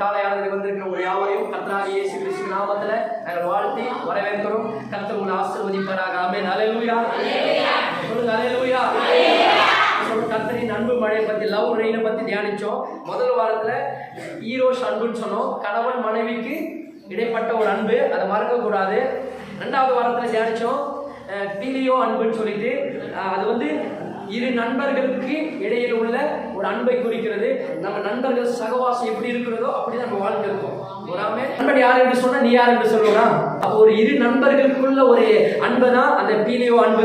காலை ஆராதனை வந்திருக்கிற உங்கள் யாவரையும் கர்த்தராகிய இயேசு கிறிஸ்து நாமத்துல நாங்கள் வாழ்த்தி வரவேற்கிறோம். கர்த்தர் உங்களை ஆசீர்வதிப்பாராக. ஆமென். அல்லேலூயா. சொல்லுங்க அல்லேலூயா. கர்த்தரின் அன்பு மழையை பத்தி, லவ் ரெயினை பத்தி தியானிச்சோம். முதல் வாரத்துல ஈரோஸ் அன்புன்னு சொன்னோம். கணவன் மனைவிக்கு இடைப்பட்ட ஒரு அன்பு, அதை மறக்க கூடாது. ரெண்டாவது வாரத்துல தியானிச்சோம் பீலியோ அன்புன்னு சொல்லிட்டு, அது இரு நண்பர்களுக்கு இடையில் உள்ள ஒரு அன்பை குறிக்கிறது. நம்ம நண்பர்கள் சகவாசம் எப்படி இருக்கிறதோ அப்படிதான் நம்ம வாழ்க்கை இருக்கும். நண்பன் யார் என்று சொன்னா நீ யார் என்று சொல்லுவா. அப்போ ஒரு இரு நண்பர்களுக்குள்ள ஒரு அன்பு தான் அந்த பீலியோ அன்பு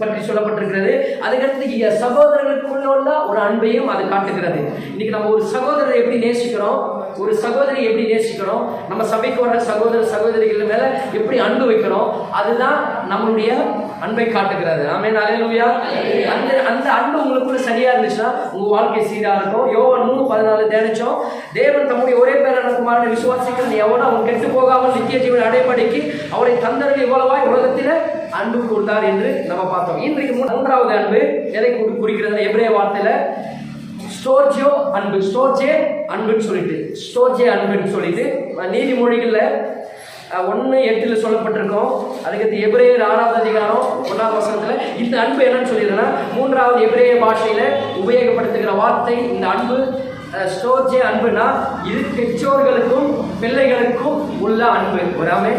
பற்றி சொல்லப்பட்டிருக்கிறது. அதுக்கடுத்து சகோதரர்களுக்குள்ள உள்ள ஒரு அன்பையும் அது காட்டுகிறது. இன்னைக்கு நம்ம ஒரு சகோதரரை எப்படி நேசிக்கிறோம், ஒரு சகோதரி எப்படி நேசிக்கிறோம், நம்ம சபைக்கு வர சகோதர சகோதரிகள் மேல எப்படி அன்பு வைக்கிறோம், அதுதான் நம்மளுடைய அன்பை காட்டுகிறது. ஆமென். அல்லேலூயா. அந்த அன்பு உங்களுக்குள்ள சரியா இருந்துச்சுன்னா உங்க வாழ்க்கை சீரா இருக்கும். யோவான் 3:14 தியானிச்சோம். தேவன் தம்முடைய ஒரே பேரான குமாரனை விசுவாசிக்கிற எவனோ அவன் கெட்டு போகாமல் நித்திய ஜீவன் அடைபடிக்கு அவரை தந்தரல் இவ்வளவாய் உலகத்தில அன்பு கூர்ந்தார் என்று நம்ம பார்த்தோம். இன்றைக்கு மூன்றாவது அன்பு எதை குறிக்கிறது? எபிரேய வார்த்தையில ஸ்டோர்ஜியோ அன்பு, ஸ்டோர்ஜே அன்புன்னு சொல்லிட்டு நீதிமொழிகள்ல 1:8 சொல்லப்பட்டிருக்கோம். அதுக்கு எபிரேயர் 6வது அதிகாரம் 1வது வசனத்துல இந்த அன்பு என்னன்னு சொல்லிடுறேன்னா, மூன்றாவது எபிரேய பாஷையில உபயோகப்படுத்துகிற வார்த்தை இந்த அன்பு ஸ்டோர்ஜே அன்புனா இது பெற்றோர்களுக்கும் பிள்ளைகளுக்கும் உள்ள அன்பு. ஒராமே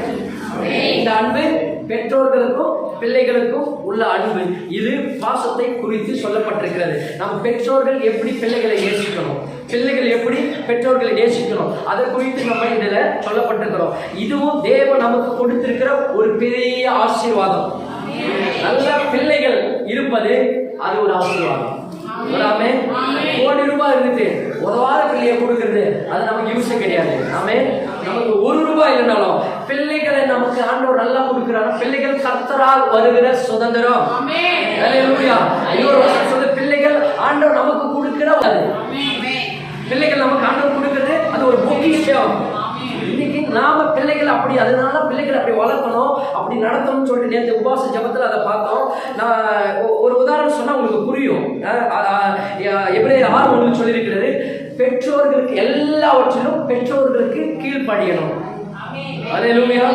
இந்த அன்பு பெற்றோர்களுக்கும் பிள்ளைகளுக்கும் உள்ள அன்பு. இது பாசத்தை குறித்து சொல்லப்பட்டிருக்கிறது. நம்ம பெற்றோர்கள் எப்படி பிள்ளைகளை நேசிக்கணும், பிள்ளைகள் எப்படி பெற்றோர்களை நேசிக்கணும், அதை குறித்து நம்ம இதுல சொல்லப்பட்டிருக்கிறோம். இதுவும் தேவன் நமக்கு கொடுத்திருக்கிற ஒரு பெரிய ஆசீர்வாதம். நல்ல பிள்ளைகள் இருப்பது அது ஒரு ஆசீர்வாதம். கோடி ரூபாய் இருந்துட்டு உதவாத பிள்ளையை கொடுக்கிறது அது நமக்கு யூஸே கிடையாது. நமக்கு 1 ரூபாய் இல்லைனாலும் பிள்ளைகளை நமக்கு ஆண்டவர் நல்லா கொடுக்கிறார். பிள்ளைகள் கர்த்தரால் வருகிற சுதந்திரம். இன்னொரு வருஷம் சொல்லு, பிள்ளைகள் ஆண்டவர் நமக்கு கொடுக்கிற பிள்ளைகள் நமக்கு ஆண்டவர் கொடுக்கிறது அது ஒரு பொக்கிஷம். இன்னைக்கு நாம பிள்ளைகள் அப்படி, அதனால பிள்ளைகள் அப்படி வளர்க்கணும், அப்படி நடத்தணும்னு சொல்லிட்டு நேற்று உபவாச ஜபத்தில் அதை பார்த்தோம். நான் ஒரு உதாரணம் சொன்னா உங்களுக்கு புரியும். எபிரேயர் 6:1 சொல்லியிருக்கிறது, பெற்றோர்களுக்கு எல்லாவற்றிலும் பெற்றோர்களுக்கு கீழ்ப்படியணும். அல்லேலூயா.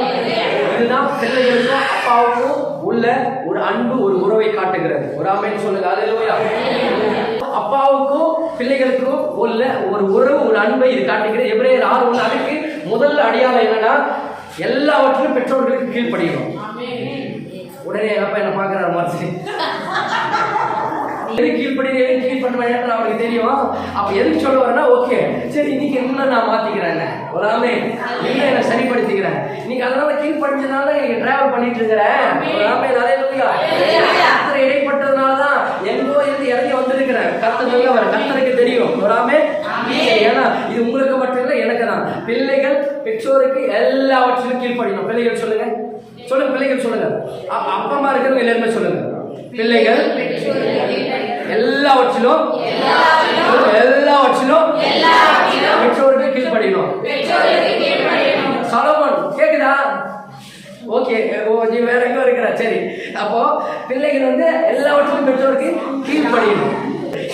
இதுதான் பிள்ளைகளுக்கும் அப்பாவுக்கும் உள்ள ஒரு அன்பு, ஒரு உறவை காட்டுகிறது. ஒரு ஆமென் சொல்லுங்க. அல்லேலூயா. அப்பாவுக்கும் பிள்ளைகளுக்கும் உள்ள ஒரு உறவு, ஒரு அன்பை இது காட்டுகிறது. எபிரேயர் 6:1 அதுக்கு முதல் அடையாளம் என்னன்னா, எல்லாவற்றிலும் பெற்றோர்களுக்கு கீழ்ப்படியணும். உடனே அப்பா என்ன பாக்குறாரு மாதிரி கீழ் பண்ண அவருக்கு தெரியும். அப்ப எதுக்கு சொல்லுவாருன்னா, ஓகே சரி இன்னைக்கு என்ன நான் மாத்திக்கிறேன், ஒரு ஆமே என்ன நான் சரிப்படுத்திக்கிறேன், இன்னைக்கு அதனால கீழ்படிஞ்சதுனால டிராவல் பண்ணிட்டு இருக்கிறேன். ஒரு ஆமே கர்த்தர் இடைப்பட்டதுனாலதான் எங்கோ இருந்து இறங்கி வந்திருக்கிறேன். கர்த்தர் நல்லவர், கர்த்தருக்கு தெரியும். ஒரு ஆமே. ஏன்னா இது உங்களுக்கு மட்டும் இல்லை, எனக்கு தான். பிள்ளைகள் பெற்றோருக்கு எல்லாவற்றிலும் கீழ்ப்படியணும். பிள்ளைகள் சொல்லுங்க, பிள்ளைகள் சொல்லுங்க. அப்பா அம்மா இருக்கிறவங்க எல்லாருமே சொல்லுங்க, பிள்ளைகள் எல்லாவற்றிலும் பெற்றோருக்கு கீழ்ப்படியணும். சாலமோன் கேக்குதா? ஓகே, நீ வேற எங்க இருக்கிற? சரி, அப்போ பிள்ளைகள் எல்லாவற்றிலும் பெற்றோருக்கு கீழ்ப்படியணும்.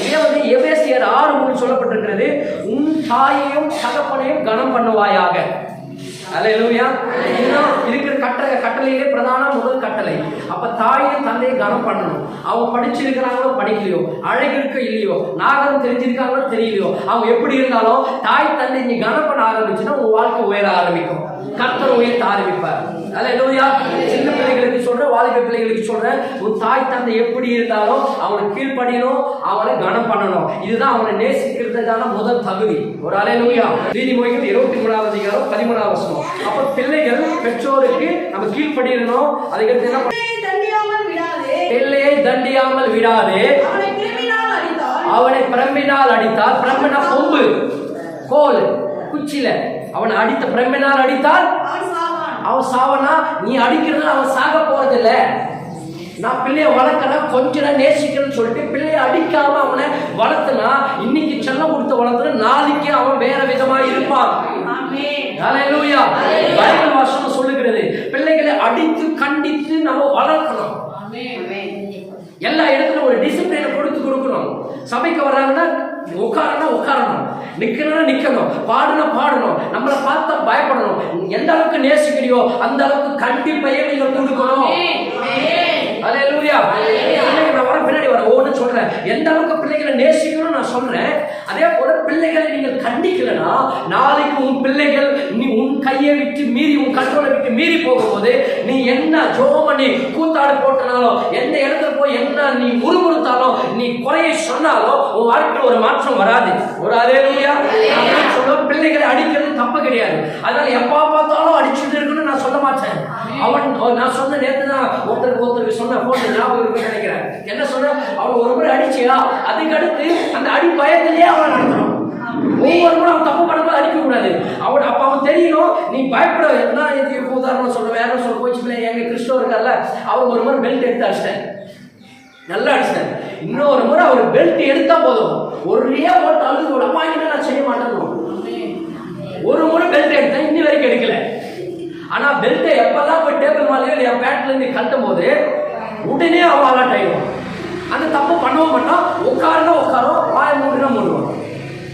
இதே எபேசியர் 6:3 சொல்லப்பட்டிருக்கிறது, உன் தாயையும் தகப்பனையும் கனம் பண்ணுவாயாக. அல்லேலூயா. இருக்கிற கட்டளையிலே பிரதான முதல் கட்டளை. அப்ப தாயும் தந்தையை கனம் பண்ணணும். அவங்க படிச்சிருக்கிறாங்களோ படிக்கலையோ, அழகு இருக்க இல்லையோ, நாகரம் தெரிஞ்சிருக்காங்களோ தெரியலையோ, அவங்க எப்படி இருந்தாலும் தாய் தந்தை நீ கனம் பண்ண ஆரம்பிச்சுன்னா உங்க வாழ்க்கை உயர ஆரம்பிக்கும். கர்த்தர் உயர்த்த ஆரம்பிப்பார். அல்லேலூயா. சின்ன பிள்ளைகளுக்கு சொல்றேன், வாலிப பிள்ளைகளுக்கு சொல்றேன், உன் தாய் தந்தை எப்படி இருந்தாலும் அவனை கீழ்ப்படியணும், அவனை கனம் பண்ணணும். இதுதான் அவனை நேசிக்கிறதுக்கான முதல் தகுதி. ஒரு அல்லேலூயா. நீதிமொழிகள் 23வது அதிகாரம் 13வது வசனம். அப்ப பிள்ளைகள் பெற்றோருக்கு நம்ம கீழ்ப்படியணும். அதுக்கு என்ன பிள்ளையை தண்டியாமல் விடாதே, அவனை பிரம்பினால் அடித்தால், பிரம்பினா கொம்பு, கோல், குச்சில அவனை அடித்த பிரம்பினால் அடித்தால் அவன் சாவனா. நீ அடிக்கிறது அவன் சாக போறதில்ல. நான் பிள்ளைய வளர்க்கறேன், கொஞ்சம் நேசிக்கிறேன்னு சொல்லிட்டு பிள்ளைய அடிக்காம அவனை வளர்த்துனா, இன்னைக்கு செல்லம் கொடுத்து வளர்த்துனா நாளைக்கு அவன் வேற விதமா இருப்பான். அல்லேலூயா. பைபிள் வசனம் சொல்லுகிறது, பிள்ளைகளை அடித்து கண்டித்து நம்ம வளர்க்கணும். எல்லா இடத்துல ஒரு டிசிப்ளினை கொடுக்கணும். சபைக்கு வர்றாங்கன்னா உட்காரனா உட்காரணும், நிக்கணும்னா நிக்கணும், பாடுனா பாடணும், நம்மளை பார்த்தா பயப்படணும். எந்த அளவுக்கு நேசிக்கிறியோ அந்த அளவுக்கு கண்டிப்பையே நீங்க கொடுக்கணும். அல்லேலூயா. நான் வர பின்னாடி வர ஒவ்வொன்று சொல்றேன். எந்த அளவுக்கு பிள்ளைகளை நேசிக்கணும்னு நான் சொல்றேன். அதே போல பிள்ளைகளை நீங்கள் கண்டிக்கலனா நாளைக்கு உன் பிள்ளைகள் நீ உன் கையை விட்டு மீறி, உன் கண்ட்ரோலை விட்டு மீறி போகும்போது நீ என்ன ஜோம நீ கூத்தாடு போட்டனாலும், எந்த இடத்துல போய் என்ன நீ முறுமுறுத்தாலும், நீ குறையை சொன்னாலும் உன் வாழ்க்கையில் ஒரு மாற்றம் வராது. ஒரு அல்லேலூயா. சொல்ல பிள்ளைகளை அடிக்கிறது தப்பு கிடையாது. அதனால எப்பா பார்த்தாலும் அடிச்சுட்டு இருக்குன்னு நான் சொல்ல மாட்டேன். அவன் நான் சொன்ன நேரத்து தான் ஒருத்தருக்கு சொன்ன போட்டு ஞாபகம் இருக்குன்னு நினைக்கிறேன். என்ன சொன்ன, அவன் ஒரு முறை அடிச்சியா, அதுக்கு அடுத்து அந்த அடி பயத்திலேயே அவன் நடக்கணும். ஒவ்வொரு முறை அவன் தப்பு பண்ணும்போது அடிக்க கூடாது. அவன் அப்ப அவன் தெரியணும் நீ பயப்பட. என்ன உதாரணம் சொல்ற, வேற சொல்ல போச்சு. எங்க கிறிஸ்டோ இருக்கார்ல, அவர் ஒரு முறை பெல்ட் எடுத்து அடிச்சிட்டேன், நல்லா அடிச்சிட்டேன். இன்னொரு முறை அவர் பெல்ட் எடுத்தா போதும், ஒரே ஓட்ட அழுது உடம்பாங்கினா நான் செய்ய மாட்டேன். ஒரு முறை பெல்ட் எடுத்தேன், இன்னி வரைக்கும் எடுக்கல. ஆனா பெல்ட்டை எப்பெல்லாம் போய் டேபிள் மேலேயோ என் பேண்ட்ல இருந்து கட்டும் போது உடனே அவன் அலர்ட் ஆயிடும். அந்த தப்பு பண்ணவும் மாட்டான். உட்காருனா உட்காரும், வாய மூடுனா மூடுவான்.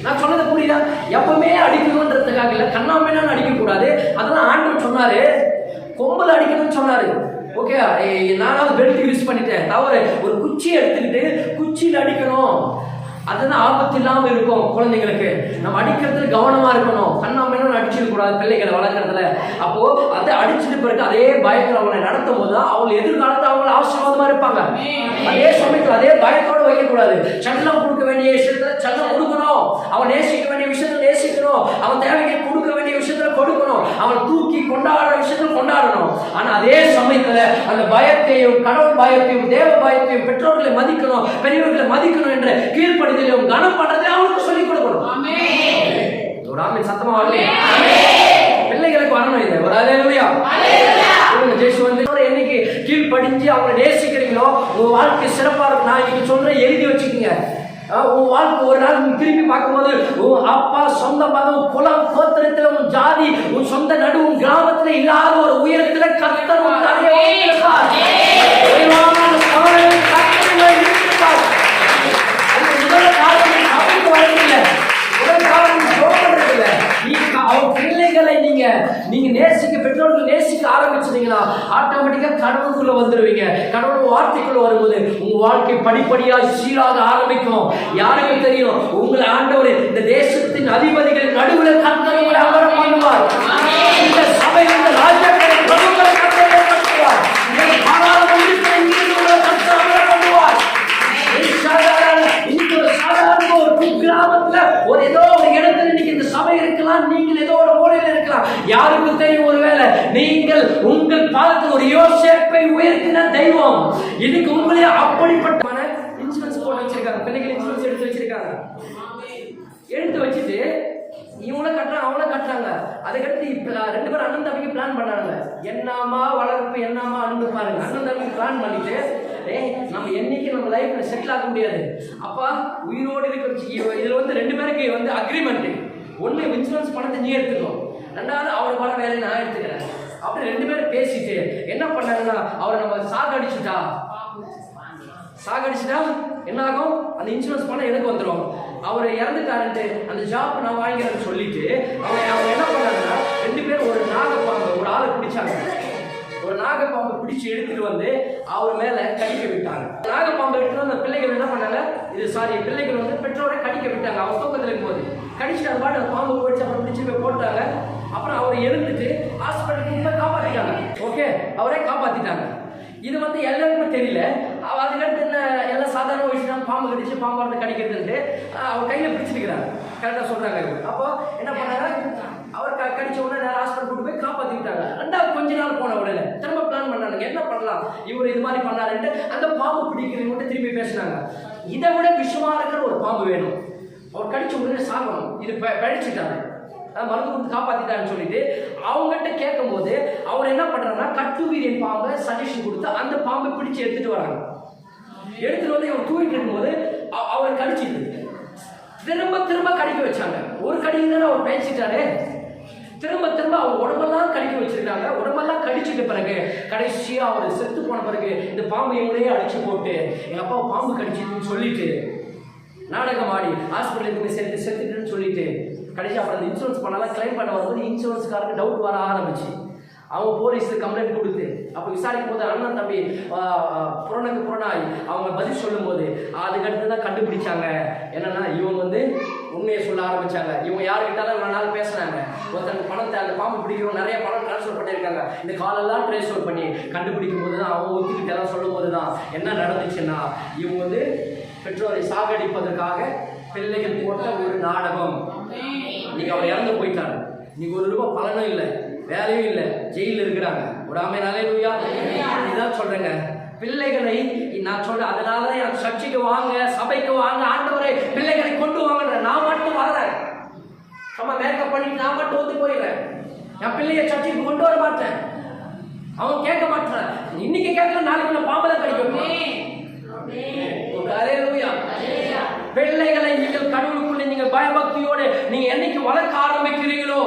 நான் சொன்னது புரியுதா? எப்பவுமே அடிக்கணும்ன்றதுக்காக இல்லை, கண்ணாமண்ணான்னு அடிக்கக்கூடாது. அதெல்லாம் ஆண்டவர் சொன்னாரு, கொம்புல அடிக்கணும்னு சொன்னாரு. ஓகே, நானாவது பெல்ட் யூஸ் பண்ணிட்டேன், தவறு. ஒரு குச்சி எடுத்துக்கிட்டு குச்சியில் அடிக்கணும், அதுதான் ஆபத்து இல்லாமல் இருக்கும். குழந்தைங்களுக்கு நம்ம அடிக்கிறதுல கவனமா இருக்கணும். கண்ணாமண்ணு அடிச்சிருக்க கூடாது பிள்ளைகளை வளர்க்கறதுல. அப்போ அதை அடிச்சுட்டு பிறகு அதே பயத்தில் அவங்களை நடத்தும் போது தான் அவங்க எதிர்காலத்தில் அவங்க ஆசீர்வாதமா இருப்பாங்க. அதே சமயத்தில் அதே பயத்தோடு வைக்கக்கூடாது. சல்லம் கொடுக்க வேண்டிய விஷயத்துல சல்லம் கொடுக்கணும், அவன் நேசிக்க வேண்டிய விஷயத்துல நேசிக்கணும், அவன் தேவைக்கு கொடுக்க வேண்டிய விஷயத்துல கொடுக்கணும், அவன் தூக்கி கொண்டாடுற விஷயத்துல கொண்டாடணும். ஆனா அதே சமயத்துல அந்த பயத்தையும், கடவுள் பயத்தையும், தேவ பயத்தையும், பெற்றோர்களை மதிக்கணும், பெரியவர்களை மதிக்கணும் என்ற கீழ்ப்படி கனம் பண்றதை அவனுக்கு சொல்லிக் கொடுக்கணும். ஒரு ஆமென் சத்தமா வரல. பிள்ளைகளுக்கு வரணும் இது. ஒரு அல்லேலூயா. ஜேசு வந்து என்னைக்கு கீழ்ப்படிஞ்சு அவங்க நேசிக்கிறீங்களோ உங்க வாழ்க்கை சிறப்பா இருக்கும். நான் இன்னைக்கு சொல்றேன், எழுதி வச்சுக்கோங்க. உன் வாழ்க்கை ஒரு நாள் திரும்பி பார்க்கும்போது உன் அப்பா, சொந்த மதம், குலம், கோத்திரத்தில், உன் ஜாதி, உன் சொந்த நடு, உன் கிராமத்தில் இல்லாத ஒரு உயரத்தில் கர்த்தர் உன் தலையை வைத்திருப்பார். பிள்ளைகளை நீங்க நேசிக்க, பெற்றோர்கள் நேசிக்க ஆரம்பிச்சீங்கன்னா ஆட்டோமேட்டிக்கா கடவுளுக்குள்ள வந்துருவீங்க. கடவுள் வார்த்தைக்குள்ள வரும்போது உங்க வாழ்க்கை படிப்படியா சீராக ஆரம்பிக்கும். யாருக்கு தெரியும், உங்களை ஆண்டவர் இந்த தேசத்தின் அதிபதிகள் நடுவில் கர்த்தர் உங்களை அமர பண்ணுவார். இந்த சபை, இந்த ராஜ்யத்தை பிரபுக்களை கர்த்தர் ஏற்படுத்துவார். இந்த பாராளுமன்றத்தை கர்த்தர் அமர பண்ணுவார். ஒரு கிராமத்துல ஒரு ஏதோ ஒரு இடத்துல இன்னைக்கு இந்த சபை இருக்கலாம், நீங்கள் ஏதோ ஒரு மூலையில் இருக்கலாம். யாருக்கு தெரியும், ஒருவேளை நீங்கள் உங்கள் பாதத்தில் ஒரு யோசேப்பை உயர்த்தின தெய்வம் இதுக்கு உங்களே அப்படிப்பட்ட இன்சூரன்ஸ் போட்டு வச்சிருக்காங்க. பிள்ளைகள் இன்சூரன்ஸ் எடுத்து வச்சிருக்காங்க. எடுத்து வச்சுட்டு இவங்கள கட்டுறாங்க, அவங்கள கட்டுறாங்க. அதுக்கடுத்து ரெண்டு பேரும் அண்ணன் தம்பிக்கு பிளான் பண்ணாங்க. என்னமா வளர்ப்பு, என்னமா அண்ணன் பாருங்க. அண்ணன் தம்பிக்கு பிளான் பண்ணிட்டு நம்ம என்னைக்கு நம்ம லைஃப்ல செட்டில் ஆக முடியாது. அப்பா உயிரோடு இருக்க இதுல வந்து ரெண்டு பேருக்கு வந்து அக்ரிமெண்ட். ஒண்ணு இன்சூரன்ஸ் பணத்தை நீ எடுத்துக்கோ, ரெண்டாவது அவர் பணம் வேலை நான் எடுத்துக்கிறேன். அப்படி ரெண்டு பேரும் பேசிட்டு என்ன பண்ணாங்கன்னா, அவரை நம்ம சாகடிச்சுட்டா என்ன ஆகும், அந்த இன்சூரன்ஸ் பணம் எனக்கு வந்துடும். அவர் இறந்துட்டாருன்ட்டு அந்த ஜாப் நான் வாங்கிறேன்னு சொல்லிட்டு அவங்க என்ன பண்ணாங்கன்னா, ரெண்டு பேரும் ஒரு நாகப்பாம்பு, ஒரு ஆளை பிடிச்சாங்க. ஒரு நாகப்பாம்பு பிடிச்சி எடுத்துட்டு வந்து அவர் மேல கடிக்க விட்டாங்க. நாகப்பாம்பு எடுத்துட்டு அந்த பிள்ளைகள் என்ன பண்ணாங்க, பிள்ளைகள் வந்து பெற்றோரை கடிக்க விட்டாங்க. அவர் தூக்கத்தில் இருக்கும்போது கடிச்சிட்டு அந்த பாட்டு பாம்பு போயிடுச்சு. அப்புறம் பிடிச்சி போய் போட்டாங்க. அப்புறம் அவர் எழுந்துட்டு ஹாஸ்பிட்டலுக்கு காப்பாற்றிட்டாங்க. ஓகே, அவரே காப்பாத்திட்டாங்க. இது வந்து எல்லாருக்குமே தெரியல. அதுக்கடுத்து என்ன, எல்லாம் சாதாரண விஷயம், பாம்பு கடிச்சு பாம்பு வந்து கடிக்கிறதுன்ட்டு அவர் கையில பிடிச்சிருக்கிறாங்க. கரெக்டாக சொல்றாங்க. அப்போ என்ன பண்ணாங்க, அவர் கடிச்ச உடனே நேரம் ஹாஸ்பிட்டல் கூட்டு போய் காப்பாற்றிக்கிட்டாங்க. ரெண்டாவது கொஞ்ச நாள் போன உடனே திரும்ப பிளான் பண்ணாங்க, என்ன பண்ணலாம், இவர் இது மாதிரி பண்ணாருன்ட்டு அந்த பாம்பு பிடிக்கிறவங்க திரும்பி பேசினாங்க. இதை விட விஷமா இருக்கிற ஒரு பாம்பு வேணும், அவர் கடிச்ச உடனே சாகணும், இது பழிச்சுட்டாங்க, மருந்து கொடுத்து காப்பாத்திட்டான்னு சொல்லிட்டு அவங்ககிட்ட கேட்கும் போது அவர் என்ன பண்றாருன்னா, கட்டுவீரின் பாம்பை சஜஷன் கொடுத்து அந்த பாம்பை பிடிச்சு எடுத்துட்டு வராங்க. எடுத்துட்டு வந்து இவர் தூக்கிட்டு இருக்கும்போது அவர் கடிச்சிட்டு திரும்ப திரும்ப கடிக்க வச்சாங்க. ஒரு கடிக்கு தானே அவர் பேசிட்டாரு, திரும்ப திரும்ப அவர் உடம்பெல்லாம் கடிக்க வச்சிருக்காங்க. உடம்பெல்லாம் கடிச்சிட்ட பிறகு கடைசியா அவர் செத்து போன பிறகு இந்த பாம்பு இவங்களே அடிச்சு போட்டு எங்க அப்பா பாம்பு கடிச்சிதுன்னு சொல்லிட்டு நாடகம் ஆடி ஹாஸ்பிட்டலுக்கு போய் செத்துட்டுன்னு சொல்லிட்டு கடைசி அப்புறம் அந்த இன்சூரன்ஸ் பண்ணலாம் கிளைம் பண்ண வரும்போது இன்சூரன்ஸ்காரருக்கு டவுட் வர ஆரம்பிச்சு. அவங்க போலீஸுக்கு கம்ப்ளைண்ட் கொடுத்து அப்போ விசாரிக்கும் போது அண்ணன் தம்பி புறனாய் அவங்க பதில் சொல்லும் போது அதுக்கடுத்து தான் கண்டுபிடிச்சாங்க. என்னன்னா இவங்க உண்மையை சொல்ல ஆரம்பிச்சாங்க. இவங்க யாருக்கிட்டாலும் இவ்வளோ நாள் பேசுனாங்க. ஒருத்தருக்கு பணத்தை அந்த பாம்பு பிடிக்கிறவங்க நிறைய பணம் டிரான்ஸ்ஃபர் பண்ணியிருக்காங்க. இந்த காலெல்லாம் ட்ரேஸ்ஃபர் பண்ணி கண்டுபிடிக்கும் போது தான் அவங்க ஒத்துக்கிட்டு எல்லாம் சொல்லும் போது தான் என்ன நடந்துச்சுன்னா இவங்க பெற்றோரை சாகடிப்பதற்காக பிள்ளைகள் போட்ட ஒரு நாடகம். நீங்க அவர் இறந்து போயிட்டாரு, நீங்க ₹1 பலனும் இல்லை, வேலையும் இல்லை, ஜெயிலில் இருக்கிறாங்க. ஒரு ஆமென் அல்லேலூயா. இதான் சொல்றேங்க பிள்ளைகளை நான் சொல்றேன். அதனாலதான் எனக்கு சர்ச்சைக்கு வாங்க, சபைக்கு வாங்க, ஆண்டவரை பிள்ளைகளை கொண்டு வாங்க. நான் மட்டும் வரேன், நம்ம மேக்கப் பண்ணிட்டு நான் மட்டும் வந்து போயிடுறேன். என் பிள்ளைய சர்ச்சைக்கு கொண்டு வர மாட்டேன். அவன் கேட்க மாட்டான். இன்னைக்கு கேட்கல, நாளைக்கு நான் பாம்பல கிடைக்கும். பிள்ளைகளை நீங்கள் கடவுளுக்குள்ள நீங்கள் பயபக்தியோடு நீங்க என்னைக்கு வளர்க்க ஆரம்பிக்கிறீங்களோ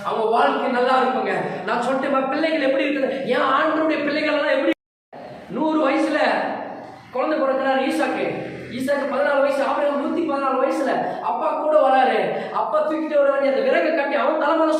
அவங்க வாழ்க்கை நல்லா இருக்குங்க. நான் சொல்லிட்டு பிள்ளைகள் எப்படி இருக்குது, என் ஆண்டவருடைய பிள்ளைகள் எல்லாம் எப்படி 100 வயசுல குழந்தை பிறக்கிறார் ஈசாக்கு 14 வயசு, ஆபிரகாம் 114 வயசுல அப்பா கூட வராரு. அப்பா தூக்கிட்டு வர வேண்டிய அந்த விறகு கட்டி அவன் தலைமையில